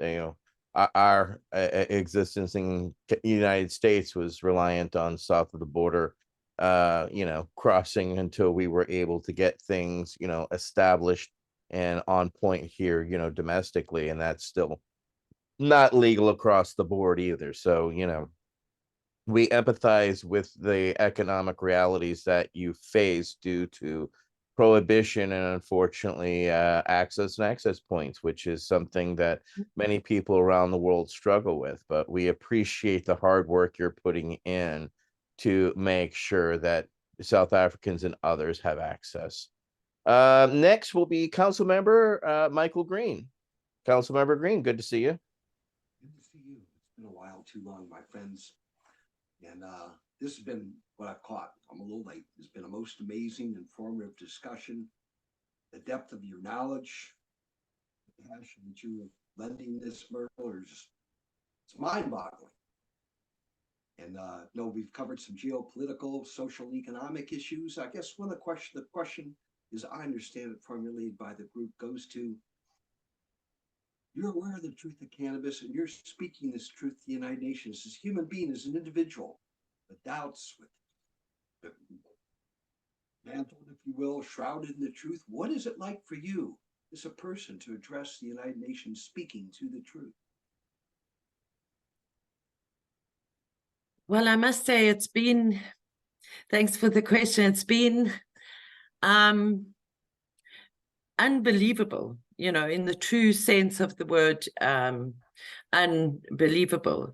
our existence in the United States was reliant on south of the border, crossing until we were able to get things, established and on point here, domestically. And that's still not legal across the board either. So, we empathize with the economic realities that you face due to prohibition and, unfortunately, access points, which is something that many people around the world struggle with. But we appreciate the hard work you're putting in to make sure that South Africans and others have access. Next will be Councilmember Michael Green. Councilmember Green, good to see you. Good to see you. It's been a while, too long, my friends. And this has been what I've caught. I'm a little late. It's been a most amazing, informative discussion. The depth of your knowledge, the passion that you are lending this, Myrtle, it's mind-boggling. And no, we've covered some geopolitical, social, and economic issues. I guess the question is, I understand it formulated by the group, goes to, you're aware of the truth of cannabis and you're speaking this truth to the United Nations as a human being, as an individual, with doubts, with mantled, if you will, shrouded in the truth. What is it like for you as a person to address the United Nations speaking to the truth? Well, I must say it's been, thanks for the question, it's been unbelievable, you know, in the true sense of the word, unbelievable.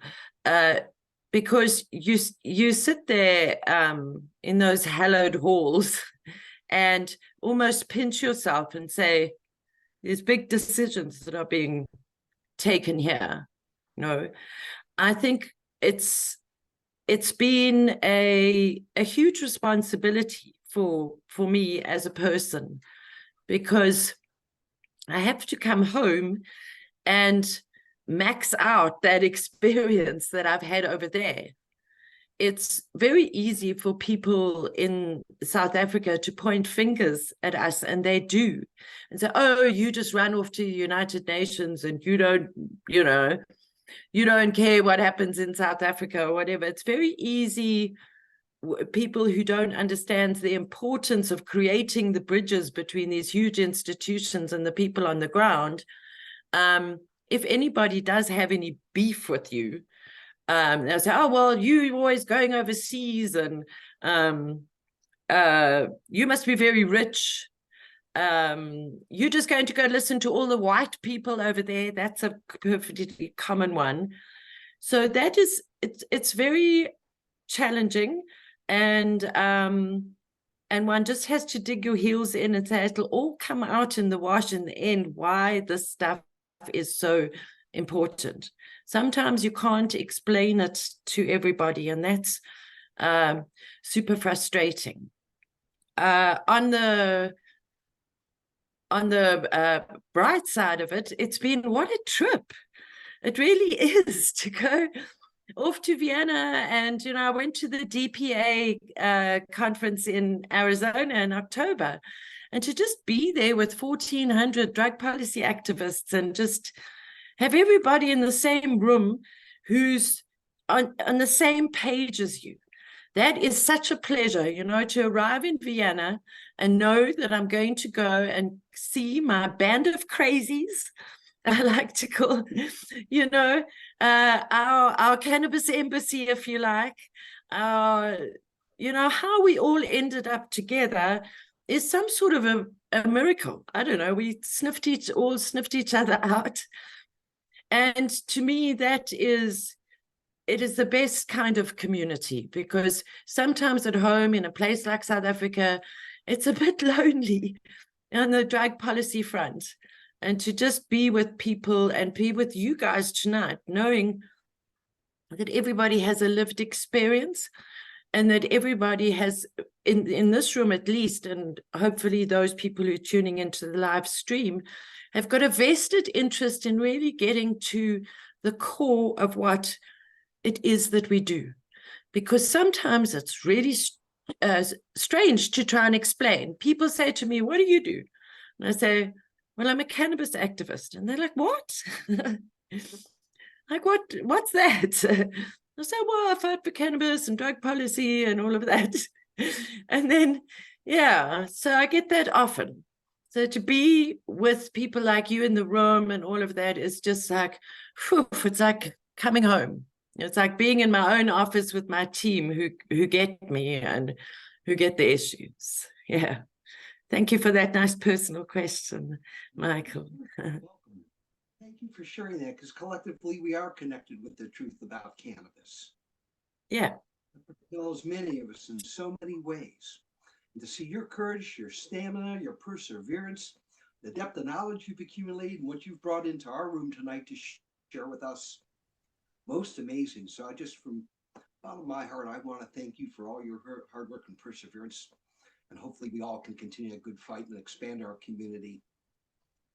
Because you sit there in those hallowed halls and almost pinch yourself and say, there's big decisions that are being taken here. No, I think it's been a huge responsibility for me as a person, because I have to come home and max out that experience that I've had over there. It's very easy for people in South Africa to point fingers at us, and they do, and say, oh, you just ran off to the United Nations and you don't, you know, you don't care what happens in South Africa or whatever. It's very easy, people who don't understand the importance of creating the bridges between these huge institutions and the people on the ground. If anybody does have any beef with you, they'll say, oh, well, you're always going overseas and you must be very rich. You're just going to go listen to all the white people over there. That's a perfectly common one. So that is, it's very challenging, and one just has to dig your heels in and say it'll all come out in the wash in the end, why this stuff is so important. Sometimes you can't explain it to everybody, and that's super frustrating. On the bright side of it, it's been, what a trip it really is to go off to Vienna. And, you know, I went to the DPA conference in Arizona in October, and to just be there with 1,400 drug policy activists and just have everybody in the same room who's on the same page as you. That is such a pleasure, you know, to arrive in Vienna and know that I'm going to go and see my band of crazies, I like to call, you know, our cannabis embassy, if you like. You know, how we all ended up together is some sort of a miracle. I don't know, we all sniffed each other out. And to me, it is the best kind of community, because sometimes at home in a place like South Africa, it's a bit lonely on the drug policy front. And to just be with people and be with you guys tonight, knowing that everybody has a lived experience, and that everybody has, in this room at least, and hopefully those people who are tuning into the live stream, have got a vested interest in really getting to the core of what it is that we do. Because sometimes it's really strange to try and explain. People say to me, what do you do? And I say, well, I'm a cannabis activist. And they're like, what? Like, what's that? I say, well, I fight for cannabis and drug policy and all of that. And then, yeah, so I get that often. So to be with people like you in the room and all of that is just like, whew, it's like coming home. It's like being in my own office with my team who get me and who get the issues. Yeah. Thank you for that nice personal question, Michael. Welcome. Thank you for sharing that, because collectively we are connected with the truth about cannabis. Yeah. It fulfills many of us in so many ways. And to see your courage, your stamina, your perseverance, the depth of knowledge you've accumulated and what you've brought into our room tonight to share with us, most amazing. So I just, from the bottom of my heart, I want to thank you for all your hard work and perseverance. And hopefully we all can continue a good fight and expand our community,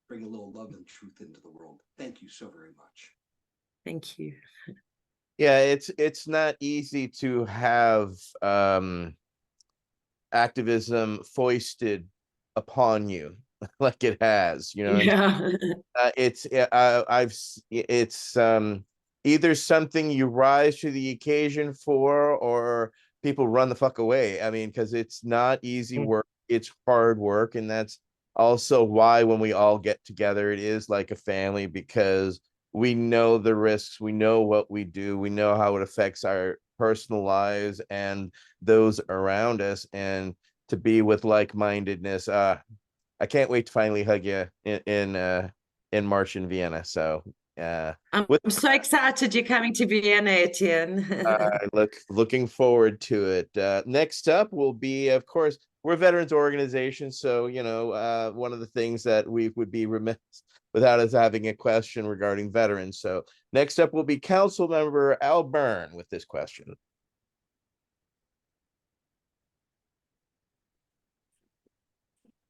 bring a little love and truth into the world. Thank you so very much. Thank you. Yeah, it's not easy to have activism foisted upon you like it has, you know. Yeah. It's either something you rise to the occasion for, or people run the fuck away. I mean, because it's not easy work, it's hard work, and that's also why when we all get together, it is like a family, because we know the risks, we know what we do, we know how it affects our personal lives and those around us, and to be with like-mindedness. I can't wait to finally hug you in March in Vienna. So I'm so excited you're coming to Vienna, Etienne. looking forward to it. Next up will be, of course, we're a veterans organization, so you know, one of the things that we would be remiss without us having a question regarding veterans. So next up will be Council Member Al Byrne with this question.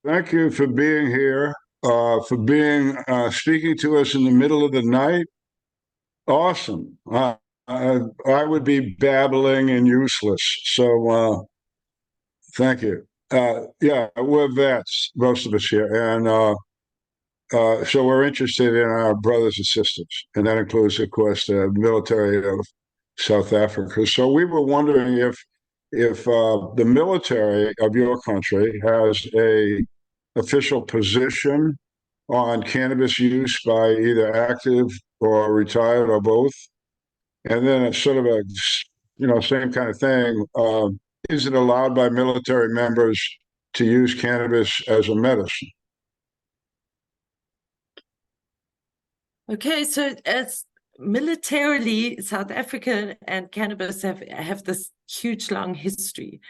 Thank you for being here, for being speaking to us in the middle of the night. Awesome. I would be babbling and useless. So thank you. Yeah, we're vets, most of us here. And so we're interested in our brothers and sisters. And that includes, of course, the military of South Africa. So we were wondering if the military of your country has a official position on cannabis use by either active or retired or both. And then it's sort of a, you know, same kind of thing. Is it allowed by military members to use cannabis as a medicine? Okay, so as militarily, South Africa and cannabis have this huge long history,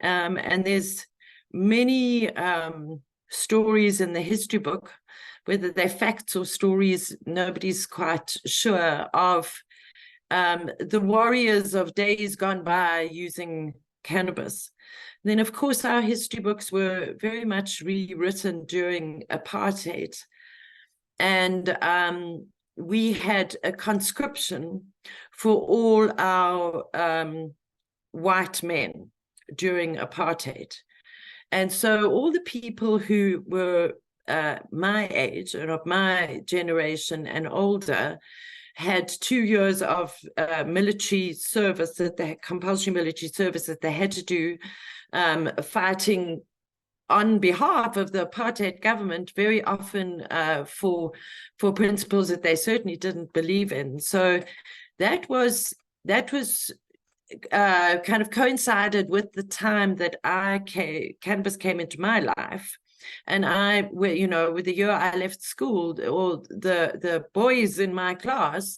and there's many stories in the history book, whether they're facts or stories, nobody's quite sure, of the warriors of days gone by using cannabis. Then, of course, our history books were very much rewritten during apartheid. And we had a conscription for all our white men during apartheid. And so all the people who were my age or of my generation and older had 2 years of military service, that they had compulsory military service that they had to do, fighting on behalf of the apartheid government, very often for principles that they certainly didn't believe in. So that was kind of coincided with the time that cannabis came into my life. And you know, with the year I left school, all the boys in my class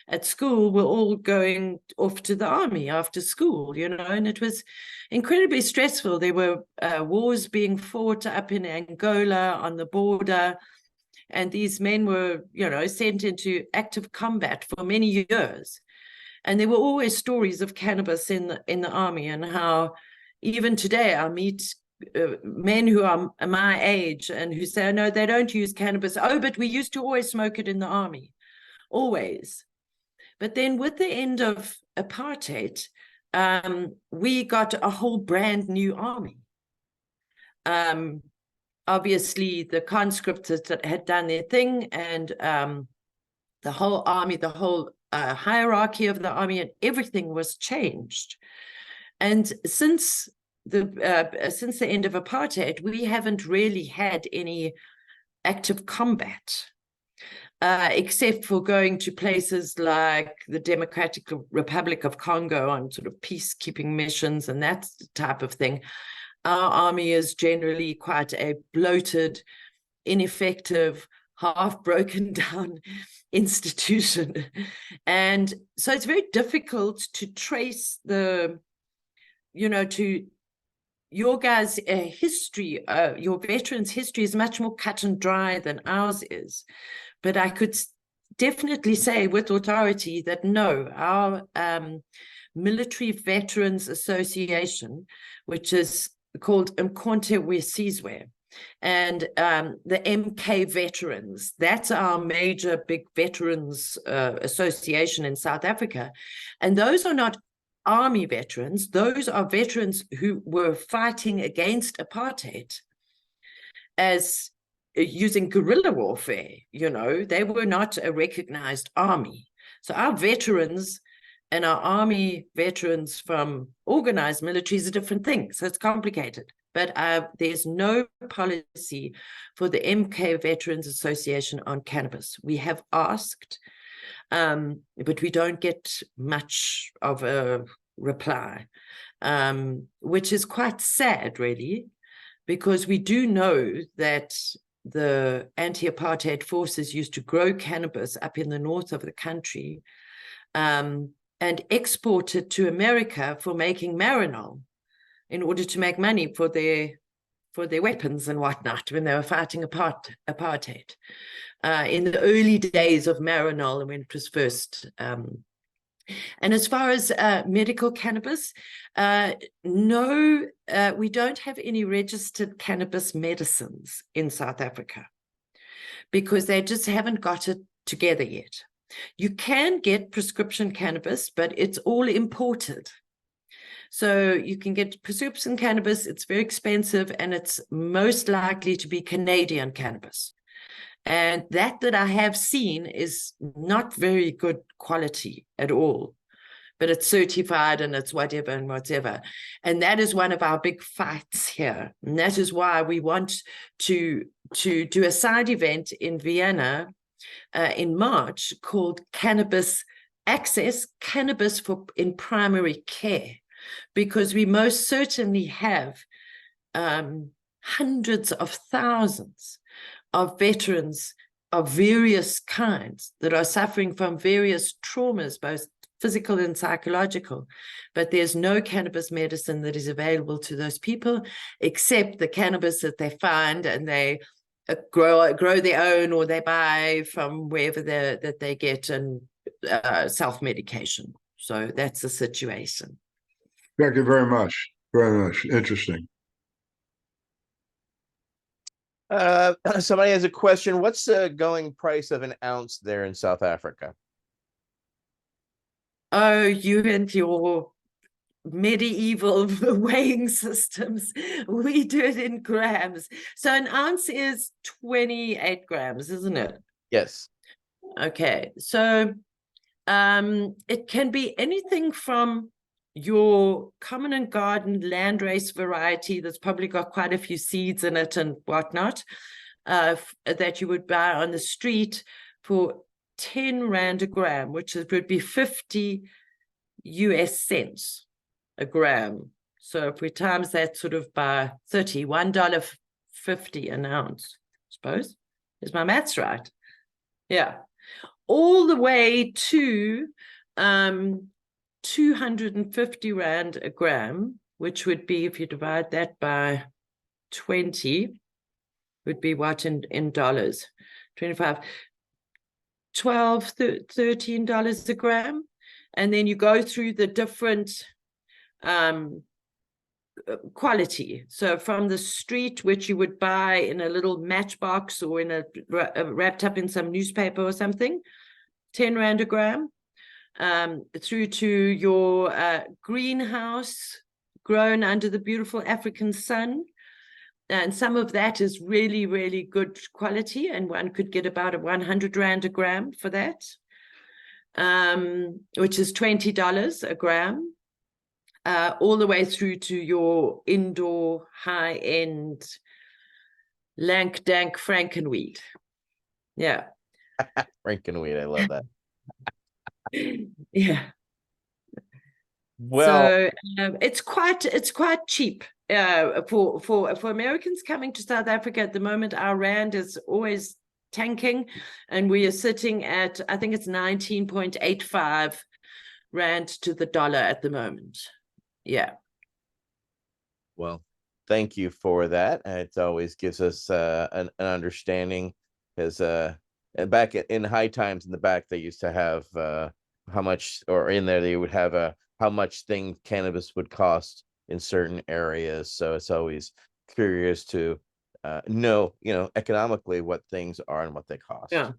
at school were all going off to the army after school, you know, and it was incredibly stressful. There were wars being fought up in Angola on the border, and these men were, you know, sent into active combat for many years. And there were always stories of cannabis in the army, and how even today I meet men who are my age and who say, oh, no, they don't use cannabis. Oh, but we used to always smoke it in the army, always. But then with the end of apartheid, we got a whole brand new army. Obviously, the conscripts had done their thing, and the whole army, the whole hierarchy of the army, and everything was changed. And since the end of apartheid, we haven't really had any active combat, except for going to places like the Democratic Republic of Congo on sort of peacekeeping missions and that type of thing. Our army is generally quite a bloated, ineffective, half broken down institution. And so it's very difficult to trace to your guys' history. Your veterans' history is much more cut and dry than ours is. But I could definitely say with authority that no, our Military Veterans Association, which is called Mkhonto we Sizwe, and the MK Veterans. That's our major big veterans association in South Africa. And those are not army veterans. Those are veterans who were fighting against apartheid as using guerrilla warfare. You know, they were not a recognized army. So our veterans and our army veterans from organized militaries are different things. So it's complicated. But there's no policy for the MK Veterans Association on cannabis. We have asked, but we don't get much of a reply, which is quite sad, really, because we do know that the anti-apartheid forces used to grow cannabis up in the north of the country and export it to America for making Marinol, in order to make money for their weapons and whatnot when they were fighting apartheid in the early days of Marinol and when it was first. And as far as medical cannabis, no, we don't have any registered cannabis medicines in South Africa because they just haven't got it together yet. You can get prescription cannabis, but it's all imported. So you can get prescription cannabis, it's very expensive, and it's most likely to be Canadian cannabis. And that I have seen is not very good quality at all, but it's certified and it's whatever and whatever. And that is one of our big fights here. And that is why we want to do a side event in Vienna in March called Cannabis Access, Cannabis in Primary Care. Because we most certainly have hundreds of thousands of veterans of various kinds that are suffering from various traumas, both physical and psychological. But there's no cannabis medicine that is available to those people, except the cannabis that they find and they grow their own, or they buy from wherever that they get, and self-medication. So that's the situation. Thank you very much. Very much. Interesting. Somebody has a question. What's the going price of an ounce there in South Africa? Oh, you and your medieval weighing systems. We do it in grams. So an ounce is 28 grams, isn't it? Yes. Okay. So it can be anything from your common and garden landrace variety that's probably got quite a few seeds in it and whatnot, that you would buy on the street for 10 Rand a gram, which would be 50 US cents a gram. So if we times that sort of by 30, $1.50 an ounce, I suppose. Is my maths right? Yeah. All the way to 250 Rand a gram, which would be, if you divide that by 20, would be what in dollars? 25, $12, $13 a gram. And then you go through the different quality. So from the street, which you would buy in a little matchbox or in a wrapped up in some newspaper or something, 10 Rand a gram. Through to your greenhouse grown under the beautiful African sun. And some of that is really, really good quality. And one could get about 100 Rand a gram for that, which is $20 a gram, all the way through to your indoor high-end lank, dank Frankenweed. Yeah. Frankenweed, I love that. Yeah. Well, so it's quite cheap for Americans coming to South Africa at the moment. Our rand is always tanking, and we are sitting at, I think it's 19.85 Rand to the dollar at the moment. Yeah. Well, thank you for that. It always gives us an understanding, because back in high times in the back, they used to have how much, or in there they would have how much cannabis would cost in certain areas. So it's always curious to know, economically what things are and what they cost. Yeah.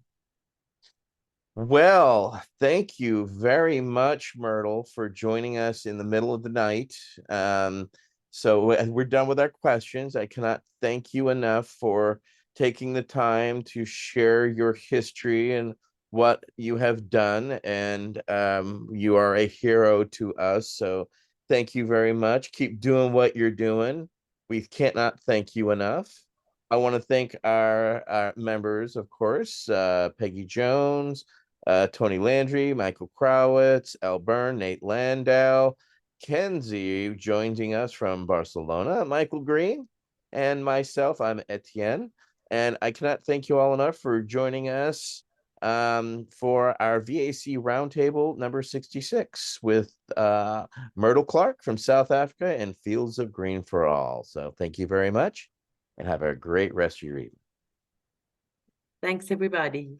Well, thank you very much, Myrtle, for joining us in the middle of the night. So we're done with our questions. I cannot thank you enough for taking the time to share your history and what you have done. And you are a hero to us. So thank you very much. Keep doing what you're doing. We cannot thank you enough. I want to thank our members, of course, Peggy Jones, Tony Landry, Michael Krawitz, Al Byrne, Nate Landau, Kenzie joining us from Barcelona, Michael Green, and myself. I'm Etienne. And I cannot thank you all enough for joining us for our V.A.C. Roundtable number 66 with Myrtle Clarke from South Africa and Fields of Green for All. So thank you very much and have a great rest of your evening. Thanks, everybody.